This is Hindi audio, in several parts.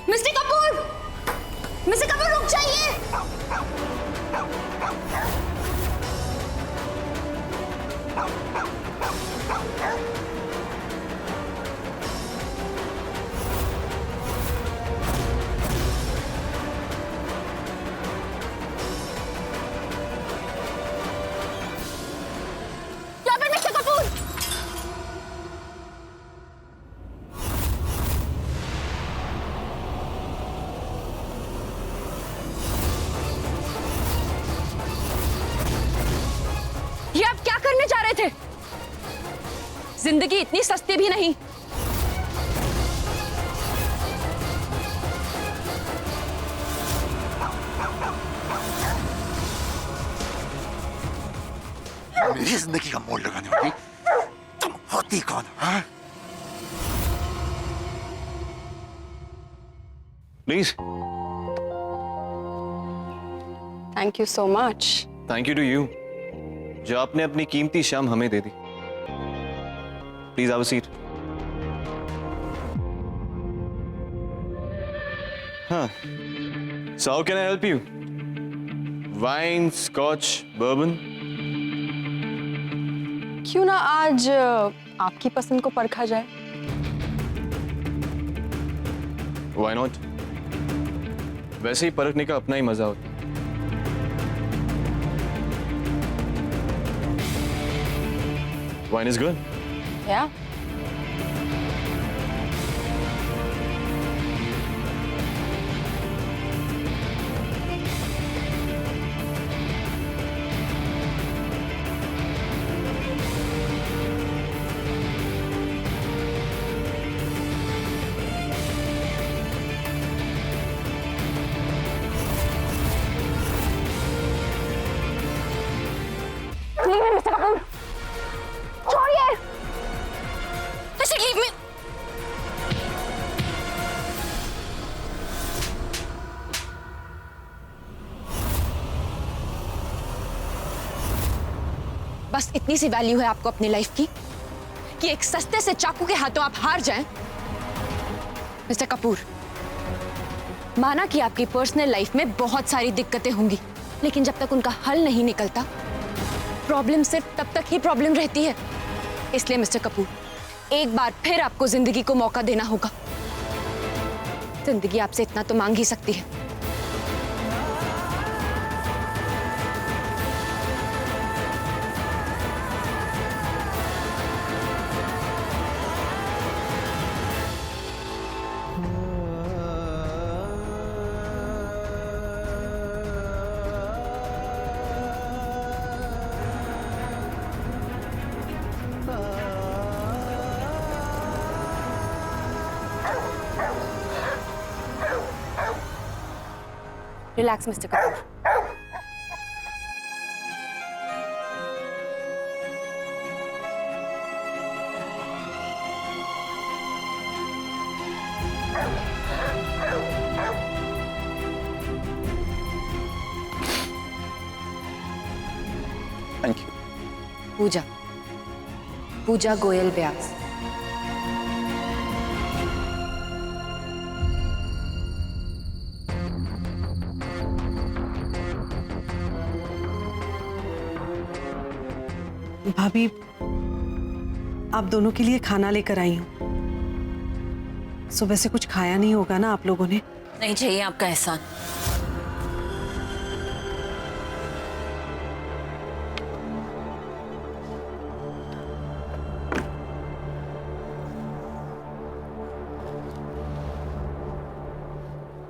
मिस्टर कपूर! मिस्टर कपूर रुक जाइए! यहाँ पे मिस्टर कपूर! ये आप क्या करने जा रहे थे? जिंदगी इतनी सस्ती भी नहीं। मेरी जिंदगी का मोड़ लगाने वाली तुम होती कौन? हाँ? Please. Thank you so much. Thank you to you, जो आपने अपनी कीमती शाम हमें दे दी। Please have a seat. हाँ, so how can I help you? Wine, scotch, bourbon? क्यों ना आज आपकी पसंद को परखा जाए? Why not? वैसे ही परखने का अपना ही मजा होता है। Wine is good. Yeah. Mister Kapoor, छोड़िए! Mister, leave me! बस इतनी सी वैल्यू है आपको अपनी लाइफ की कि एक सस्ते से चाकू के हाथों आप हार जाएं? मिस्टर कपूर, माना कि आपकी पर्सनल लाइफ में बहुत सारी दिक्कतें होंगी, लेकिन जब तक उनका हल नहीं निकलता, प्रॉब्लम सिर्फ तब तक ही प्रॉब्लम रहती है। इसलिए मिस्टर कपूर, एक बार फिर आपको जिंदगी को मौका देना होगा। जिंदगी आपसे इतना तो मांग ही सकती है। Relax mister Kapoor. Thank you. Pooja, Pooja Goyal Vyas. भाभी, आप दोनों के लिए खाना लेकर आई हूँ। सुबह से कुछ खाया नहीं होगा ना आप लोगों ने? नहीं चाहिए आपका एहसान।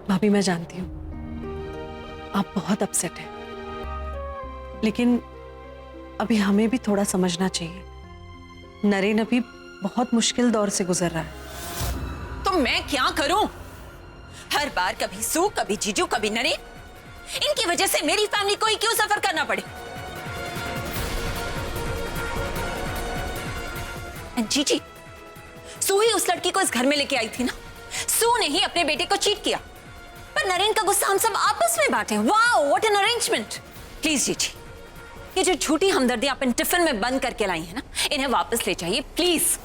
भाभी, मैं जानती हूँ आप बहुत अपसेट हैं, लेकिन अभी हमें भी थोड़ा समझना चाहिए। नरेन अभी बहुत मुश्किल दौर से गुजर रहा है। तो मैं क्या करूं? हर बार कभी सू, कभी जीजू, कभी नरेन, इनकी वजह से मेरी फैमिली को ही क्यों सफर करना पड़े? जीजी, सू ही उस लड़की को इस घर में लेके आई थी ना। सू ने ही अपने बेटे को चीट किया, पर नरेन का गुस्सा हम सब आपस में बांटे। Wow, what an arrangement. Please जीजी, ये जो झूठी हमदर्दी आप इन टिफिन में बंद करके लाई है ना, इन्हें वापस ले जाइए प्लीज।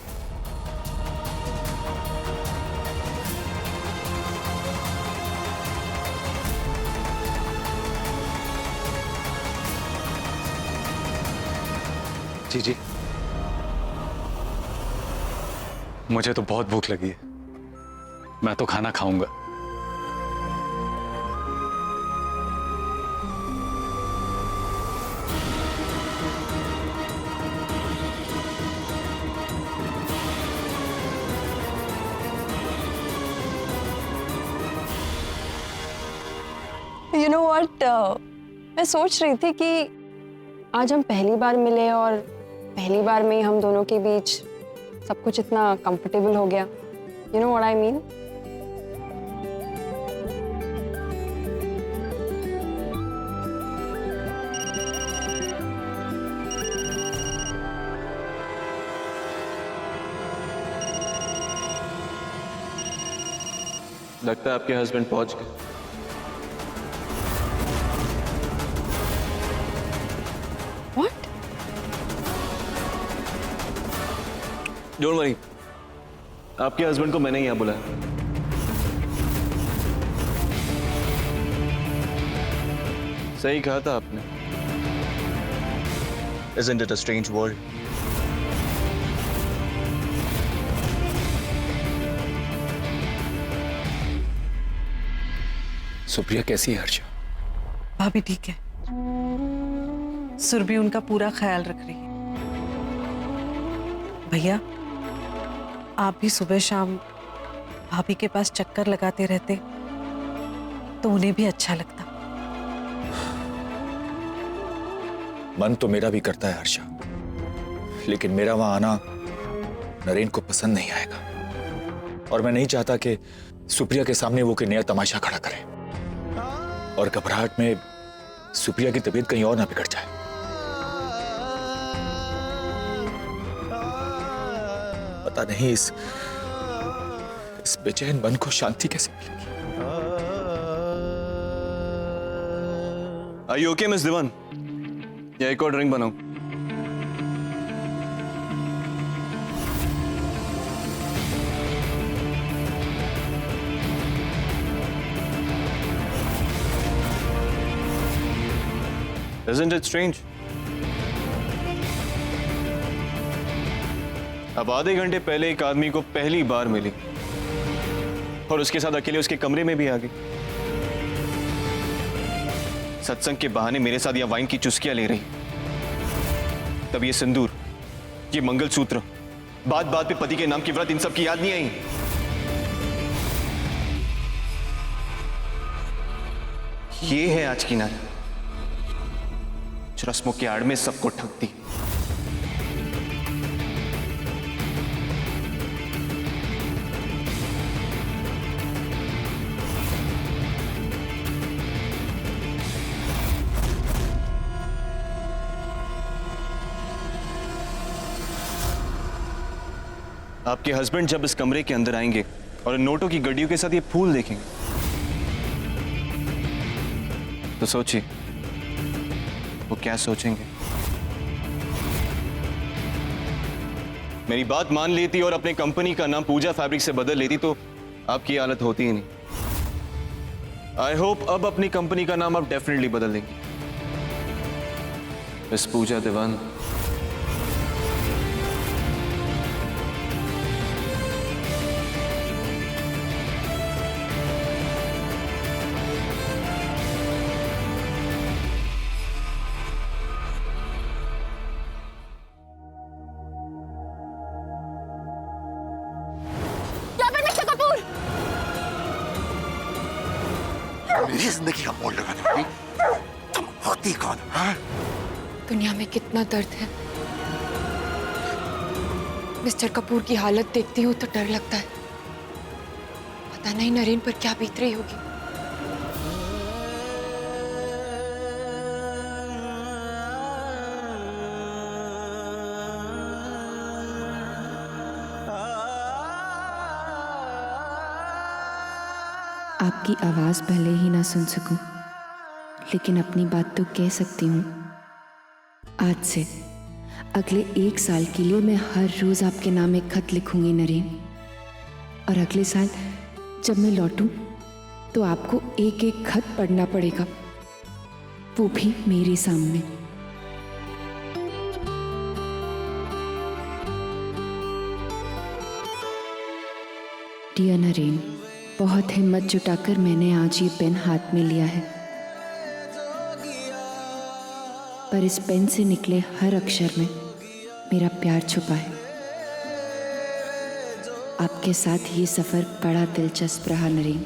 जी मुझे तो बहुत भूख लगी है, मैं तो खाना खाऊंगा। You know what? मैं सोच रही थी कि आज हम पहली बार मिले और पहली बार में ही हम दोनों के बीच सब कुछ इतना कंफर्टेबल हो गया। You know what I mean? लगता है आपके हस्बैंड पहुंच गए। What? डोंट वरी, आपके हस्बैंड को मैंने ही यहाँ बुलाया। सही कहा था आपने। Isn't it a strange world? Supriya कैसी है हर्षा? भाभी ठीक है, सुरभि उनका पूरा ख्याल रख रही है। भैया आप भी सुबह शाम भाभी के पास चक्कर लगाते रहते तो उन्हें भी अच्छा लगता। मन तो मेरा भी करता है हर्षा, लेकिन मेरा वहां आना नरेन को पसंद नहीं आएगा और मैं नहीं चाहता कि सुप्रिया के सामने वो कोई नया तमाशा खड़ा करे और घबराहट में सुप्रिया की तबीयत कहीं और ना बिगड़ जाए। पता नहीं इस बेचैन मन को शांति कैसे मिलेगी। Are you okay, मिस दिवान? या एक और ड्रिंक बनाऊं? Isn't it strange? अब आधे घंटे पहले एक आदमी को पहली बार मिली और उसके साथ अकेले उसके कमरे में भी आ गई। सत्संग के बहाने मेरे साथ यह वाइन की चुस्कियां ले रही। तब ये सिंदूर, ये मंगलसूत्र, बात बात पे पति के नाम की व्रत, इन सब की याद नहीं आई। ये है आज की नारी, जो रस्मों के आड़ में सबको ठगती। आपके हस्बैंड जब इस कमरे के अंदर आएंगे और नोटों की गड्डियों के साथ ये फूल देखेंगे तो सोचिए वो क्या सोचेंगे। मेरी बात मान लेती और अपने कंपनी का नाम पूजा फैब्रिक से बदल लेती तो आपकी हालत होती ही नहीं। आई होप अब अपनी कंपनी का नाम आप डेफिनेटली बदल देंगी, मिस पूजा दीवान। मेरी जिंदगी का मोड़ लगाने वाली तुम होती कौन? हाँ? दुनिया में कितना दर्द है। मिस्टर कपूर की हालत देखती हूँ तो डर लगता है। पता नहीं नरेन पर क्या बीत रही होगी। आपकी आवाज़ भले ही ना सुन सकूं, लेकिन अपनी बात तो कह सकती हूँ। आज से अगले 1 साल के लिए मैं हर रोज़ आपके नाम एक खत लिखूंगी नरेन, और अगले साल जब मैं लौटूं तो आपको एक एक खत पढ़ना पड़ेगा, वो भी मेरे सामने। शुक्रिया नरेन, बहुत हिम्मत जुटाकर मैंने आज ये पेन हाथ में लिया है, पर इस पेन से निकले हर अक्षर में मेरा प्यार छुपा है। आपके साथ ये सफर बड़ा दिलचस्प रहा नरेन।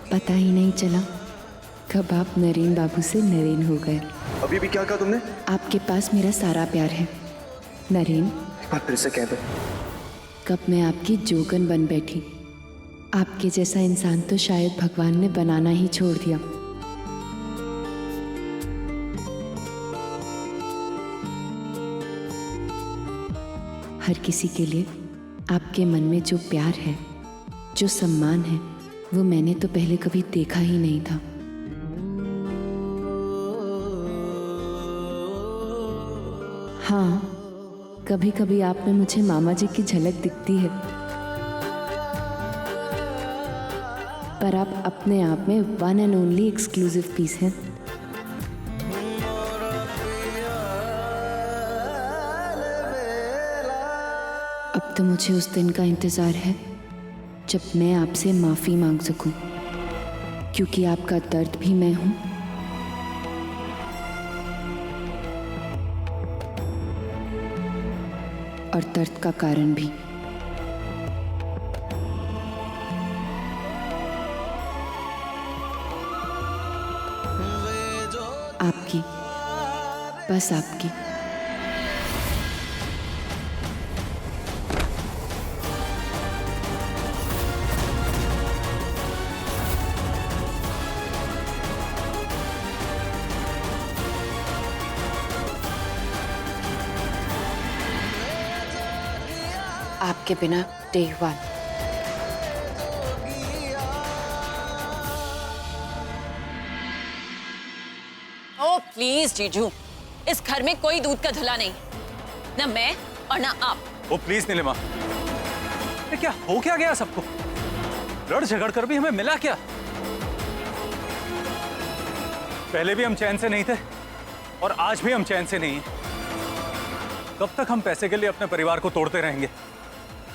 पता ही नहीं चला कब आप नरेन बाबू से नरेन हो गए। अभी भी क्या कहा तुमने? आपके पास मेरा सारा प्यार है नरेन। एक बार फिर से कह दो। कब मैं आपकी जोगन बन बैठी। आपके जैसा इंसान तो शायद भगवान ने बनाना ही छोड़ दिया। हर किसी के लिए आपके मन में जो प्यार है, जो सम्मान है, वो मैंने तो पहले कभी देखा ही नहीं था। हाँ, कभी कभी आप में मुझे मामा जी की झलक दिखती है, पर आप अपने आप में one and only exclusive piece हैं। अब तो मुझे उस दिन का इंतजार है जब मैं आपसे माफी मांग सकूं, क्योंकि आपका दर्द भी मैं हूं और दर्द का कारण भी। आपकी, बस आपकी। आपके बिना डे वन। ओह प्लीज जीजू, इस घर में कोई दूध का धुला नहीं, ना मैं और ना आप। ओ प्लीज नीलिमा, ये क्या हो क्या गया सबको? लड़ झगड़ कर भी हमें मिला क्या? पहले भी हम चैन से नहीं थे और आज भी हम चैन से नहीं हैं। कब तक हम पैसे के लिए अपने परिवार को तोड़ते रहेंगे?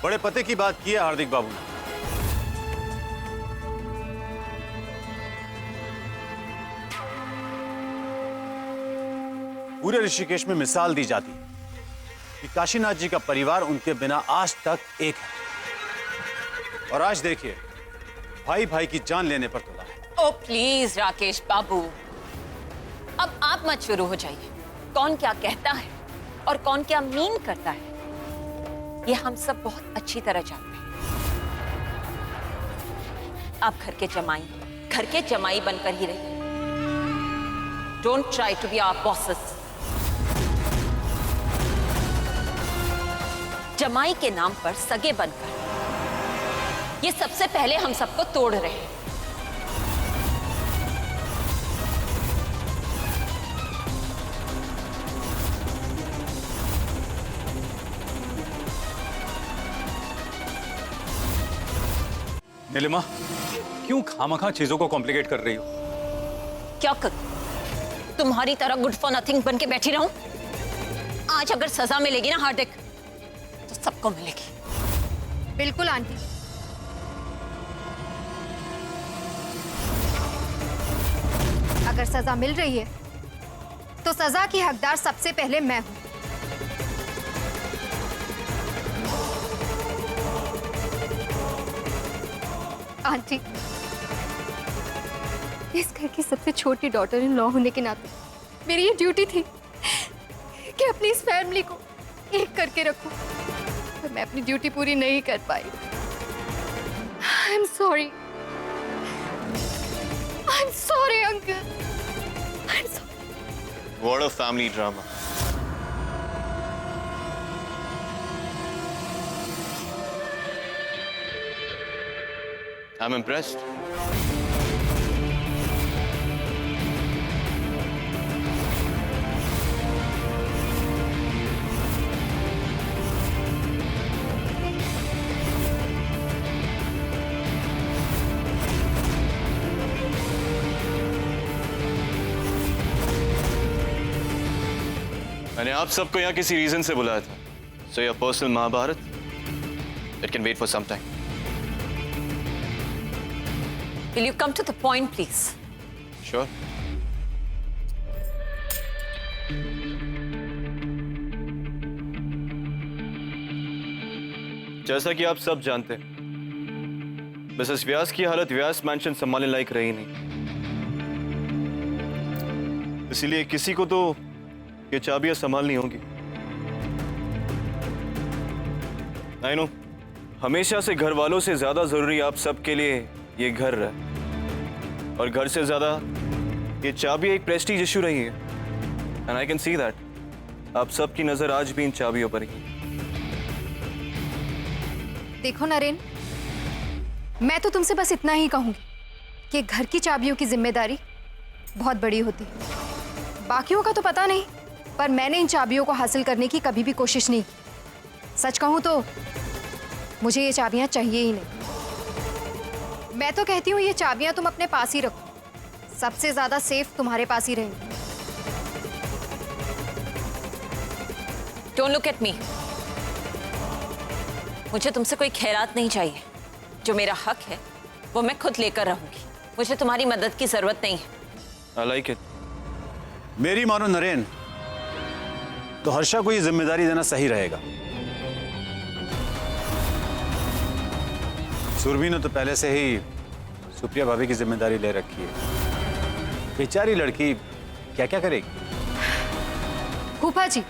बड़े पते की बात की है हार्दिक बाबू ने। पूरे ऋषिकेश में मिसाल दी जाती है कि काशीनाथ जी का परिवार उनके बिना आज तक एक है। और आज देखिए, भाई भाई की जान लेने पर तुला है। ओ प्लीज राकेश बाबू, अब आप मत शुरू हो जाइए। कौन क्या कहता है और कौन क्या मीन करता है, ये हम सब बहुत अच्छी तरह जानते हैं। आप घर के जमाई बनकर ही रहिए। Don't try to be our bosses. जमाई के नाम पर सगे बनकर ये सबसे पहले हम सबको तोड़ रहे हैं। नीलिमा, क्यों खामखा चीजों को कॉम्प्लिकेट कर रही हो? क्या कर तुम्हारी तरह गुड फॉर नथिंग बन के बैठी रहूं? आज अगर सजा मिलेगी ना हार्दिक, तो सबको मिलेगी। बिल्कुल आंटी। अगर सजा मिल रही है तो सजा की हकदार सबसे पहले मैं हूं। आंटी, इस घर की सबसे छोटी डॉटर इन लॉ होने के नाते मेरी ये ड्यूटी थी कि अपनी इस फैमिली को एक करके रखूं, पर मैं अपनी ड्यूटी पूरी नहीं कर पाई। I am sorry uncle. I am sorry. What a family drama. I'm impressed. मैंने आप सबको यहाँ किसी रीजन से बुलाया था। So your personal Mahabharat, it can wait for some time. Will you come to the point, please? Sure. जैसा कि आप सब जानते हैं, मिसेस व्यास की हालत व्यास मैंशन संभालने लायक रही नहीं, इसीलिए किसी को तो ये चाबियां संभालनी होंगी। आई नो, हमेशा से घर वालों से ज्यादा जरूरी आप सबके लिए ये घर रहा, और घर से ज्यादा ये चाबी एक प्रेस्टीज इशू रही है। And I can see that आप सबकी नजर आज भी इन चाबियों पर ही। देखो नरेन, मैं तो तुमसे बस इतना ही कहूंगी कि घर की चाबियों की जिम्मेदारी बहुत बड़ी होती है। बाकियों का तो पता नहीं, पर मैंने इन चाबियों को हासिल करने की कभी भी कोशिश नहीं की। सच कहूं तो मुझे ये चाबियां चाहिए ही नहीं। मैं तो कहती हूँ ये चाबियां तुम अपने पास ही रखो, सबसे ज्यादा सेफ तुम्हारे पास ही रहेंगी। Don't look at me. मुझे तुमसे कोई खैरात नहीं चाहिए। जो मेरा हक है वो मैं खुद लेकर रहूंगी। मुझे तुम्हारी मदद की जरूरत नहीं है। I like it. मेरी मानो नरेन, तो हर्षा को ये जिम्मेदारी देना सही रहेगा। सुरभि ने तो पहले से ही सुप्रिया भाभी की जिम्मेदारी ले रखी है। बेचारी लड़की क्या क्या करेगी। फूफा जी,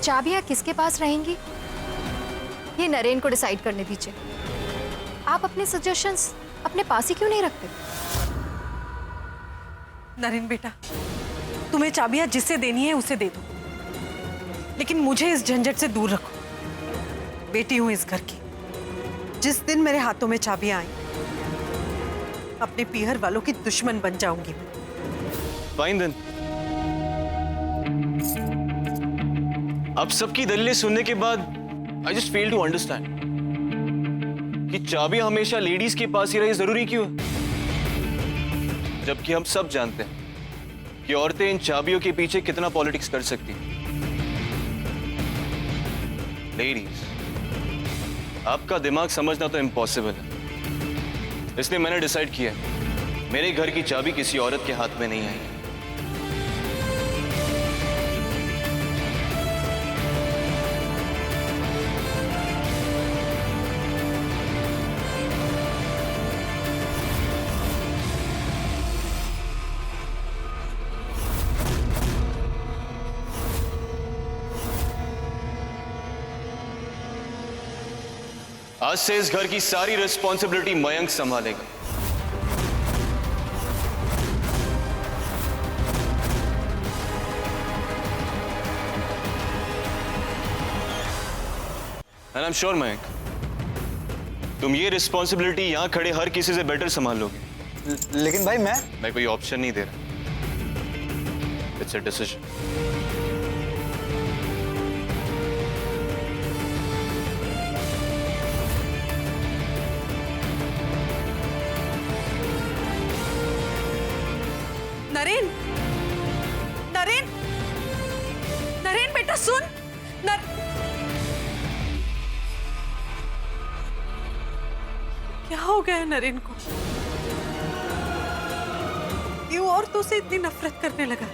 चाबियां किसके पास रहेंगी ये नरेन को डिसाइड करने दीजिए। आप अपने सजेशंस अपने पास ही क्यों नहीं रखते? नरेन बेटा, तुम्हें चाबियां जिससे देनी है उसे दे दो, लेकिन मुझे इस झंझट से दूर रखो। बेटी हूं इस घर की। जिस दिन मेरे हाथों में चाबियां आई, अपने पीहर वालों की दुश्मन बन जाऊंगी मैं। Fine then. अब सबकी दलीलें सुनने के बाद I just fail to understand कि चाबियां हमेशा लेडीज के पास ही रही जरूरी क्यों है, जबकि हम सब जानते हैं कि औरतें इन चाबियों के पीछे कितना पॉलिटिक्स कर सकती हैं। लेडीज, आपका दिमाग समझना तो इम्पॉसिबल है, इसलिए मैंने डिसाइड किया मेरे घर की चाबी किसी औरत के हाथ में नहीं आएगी। आज से इस घर की सारी रिस्पॉन्सिबिलिटी मयंक संभालेगा। And I am sure Mayank, तुम ये रिस्पॉन्सिबिलिटी यहां खड़े हर किसी से बेटर संभाल लोगे। लेकिन भाई मैं कोई ऑप्शन नहीं दे रहा, it's a decision. Naren, Naren, Naren बेटा सुन। क्या हो गया है नरेन को? क्यों औरतों से इतनी नफरत करने लगा?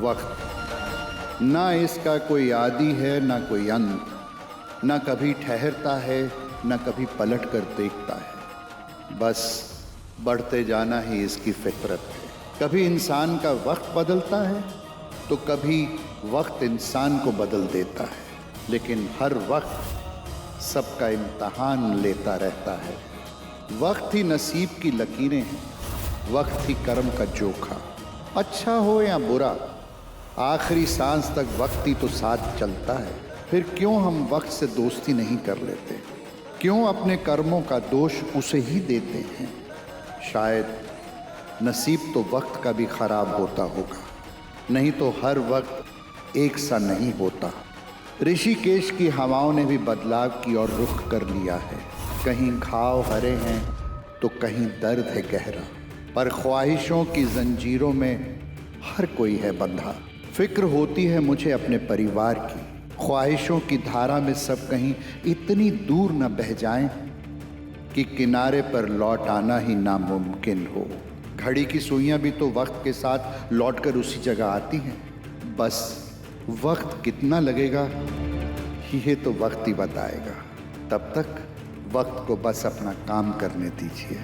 वक्त ना इसका कोई आदि है ना कोई अंत, ना कभी ठहरता है ना कभी पलट कर देखता है, बस बढ़ते जाना ही इसकी फितरत है। कभी इंसान का वक्त बदलता है तो कभी वक्त इंसान को बदल देता है, लेकिन हर वक्त सबका इम्तहान लेता रहता है। वक्त ही नसीब की लकीरें हैं, वक्त ही कर्म का जोखा। अच्छा हो या बुरा, आखिरी सांस तक वक्त ही तो साथ चलता है। फिर क्यों हम वक्त से दोस्ती नहीं कर लेते? क्यों अपने कर्मों का दोष उसे ही देते हैं? शायद नसीब तो वक्त का भी खराब होता होगा, नहीं तो हर वक्त एक सा नहीं होता। ऋषिकेश की हवाओं ने भी बदलाव की ओर रुख कर लिया है। कहीं घाव हरे हैं तो कहीं दर्द है गहरा, पर ख्वाहिशों की जंजीरों में हर कोई है बंधा। फिक्र होती है मुझे अपने परिवार की, ख्वाहिशों की धारा में सब कहीं इतनी दूर न बह जाएं कि किनारे पर लौट आना ही नामुमकिन हो। घड़ी की सुइयां भी तो वक्त के साथ लौटकर उसी जगह आती हैं। बस वक्त कितना लगेगा ये तो वक्त ही बताएगा। तब तक वक्त को बस अपना काम करने दीजिए।